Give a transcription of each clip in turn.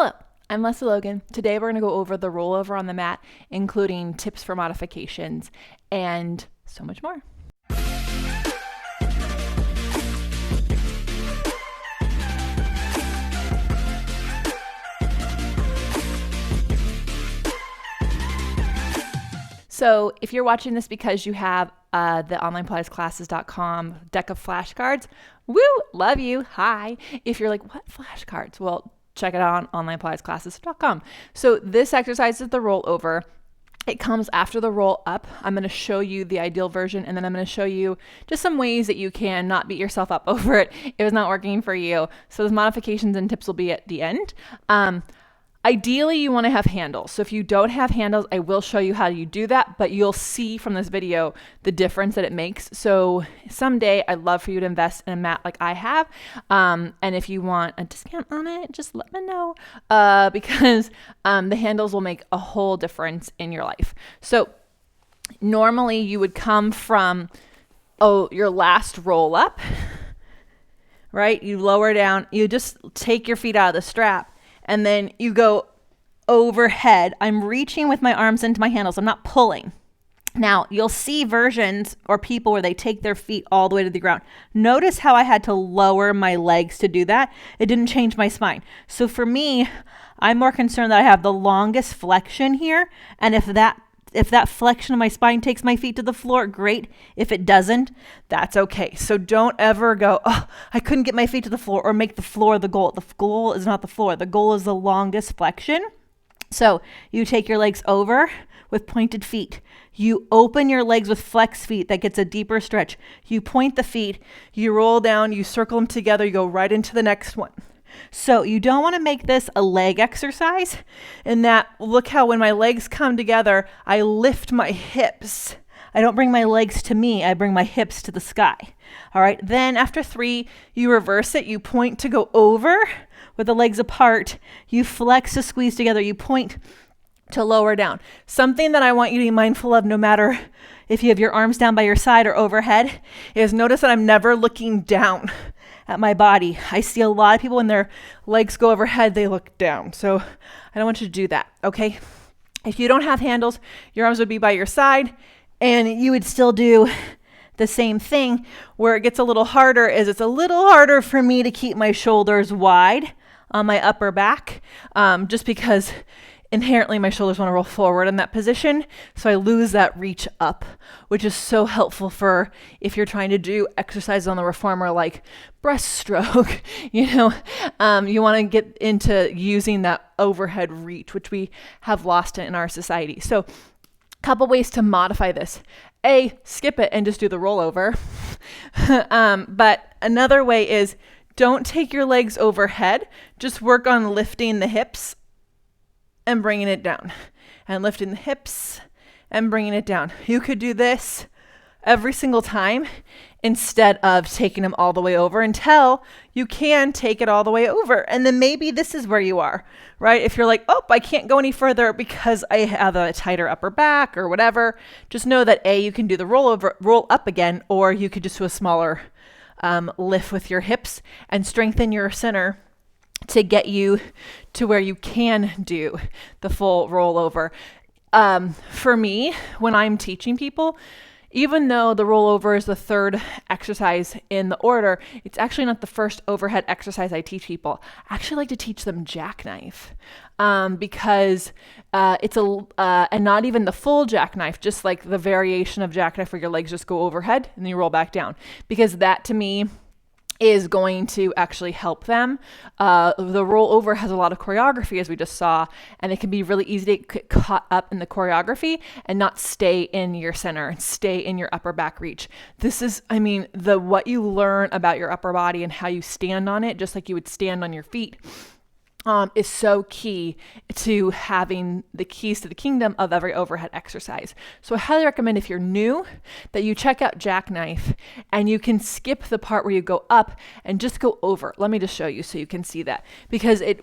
Hello, I'm Lesley Logan. Today we're going to go over the rollover on the mat, including tips for modifications and so much more. So if you're watching this because you have the onlinepilatesclasses.com deck of flashcards, woo, love you, hi. If you're like, what flashcards? Well, check it out on onlinepilatesclasses.com. So this exercise is the rollover. It comes after the roll up. I'm going to show you the ideal version, and then I'm going to show you just some ways that you can not beat yourself up over it if it's not working for you. So those modifications and tips will be at the end. Ideally, you want to have handles. So if you don't have handles, I will show you how you do that, but you'll see from this video the difference that it makes. So someday I'd love for you to invest in a mat like I have. And if you want a discount on it, just let me know because the handles will make a whole difference in your life. So normally you would come from your last roll up, right? You lower down, you just take your feet out of the strap, and then you go overhead. I'm reaching with my arms into my handles. I'm not pulling. Now, you'll see versions or people where they take their feet all the way to the ground. Notice how I had to lower my legs to do that. It didn't change my spine. So for me, I'm more concerned that I have the longest flexion here. And if that flexion of my spine takes my feet to the floor, great. If it doesn't, that's okay. So don't ever go, oh, I couldn't get my feet to the floor, or make the floor the goal. The goal is not the floor. The goal is the longest flexion. So you take your legs over with pointed feet. You open your legs with flex feet. That gets a deeper stretch. You point the feet, you roll down, you circle them together, you go right into the next one. So you don't want to make this a leg exercise in that, look how when my legs come together, I lift my hips. I don't bring my legs to me, I bring my hips to the sky. All right, then after 3, you reverse it. You point to go over with the legs apart. You flex to squeeze together. You point to lower down. Something that I want you to be mindful of, no matter if you have your arms down by your side or overhead, is notice that I'm never looking down at my body. I see a lot of people when their legs go overhead, they look down. So I don't want you to do that, okay? If you don't have handles, your arms would be by your side, and you would still do the same thing. Where it gets a little harder is it's a little harder for me to keep my shoulders wide on my upper back, just because inherently my shoulders want to roll forward in that position. So I lose that reach up, which is so helpful for if you're trying to do exercises on the reformer like breaststroke, you want to get into using that overhead reach, which we have lost in our society. So a couple ways to modify this. Skip it and just do the rollover. But another way is don't take your legs overhead. Just work on lifting the hips and bringing it down, and lifting the hips and bringing it down. You could do this every single time instead of taking them all the way over until you can take it all the way over. And then maybe this is where you are, right? If you're like, oh, I can't go any further because I have a tighter upper back or whatever, just know that you can do the roll up again, or you could just do a smaller lift with your hips and strengthen your center to get you to where you can do the full rollover. For me, when I'm teaching people, even though the rollover is the 3rd exercise in the order, it's actually not the first overhead exercise I teach people. I actually like to teach them jackknife because it's and not even the full jackknife, just like the variation of jackknife where your legs just go overhead and then you roll back down, because that to me is going to actually help them. The rollover has a lot of choreography, as we just saw, and it can be really easy to get caught up in the choreography and not stay in your center and stay in your upper back reach. This is, what you learn about your upper body and how you stand on it, just like you would stand on your feet, is so key to having the keys to the kingdom of every overhead exercise. So I highly recommend, if you're new, that you check out jackknife, and you can skip the part where you go up and just go over. Let me just show you so you can see that, because it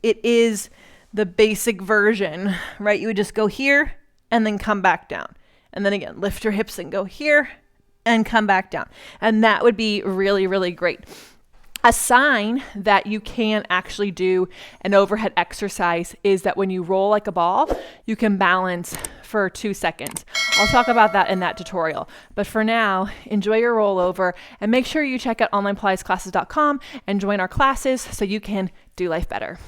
is the basic version, right? You would just go here and then come back down. And then again, lift your hips and go here and come back down. And that would be really, really great. A sign that you can actually do an overhead exercise is that when you roll like a ball, you can balance for 2 seconds. I'll talk about that in that tutorial. But for now, enjoy your rollover and make sure you check out onlinepilatesclasses.com and join our classes so you can do life better.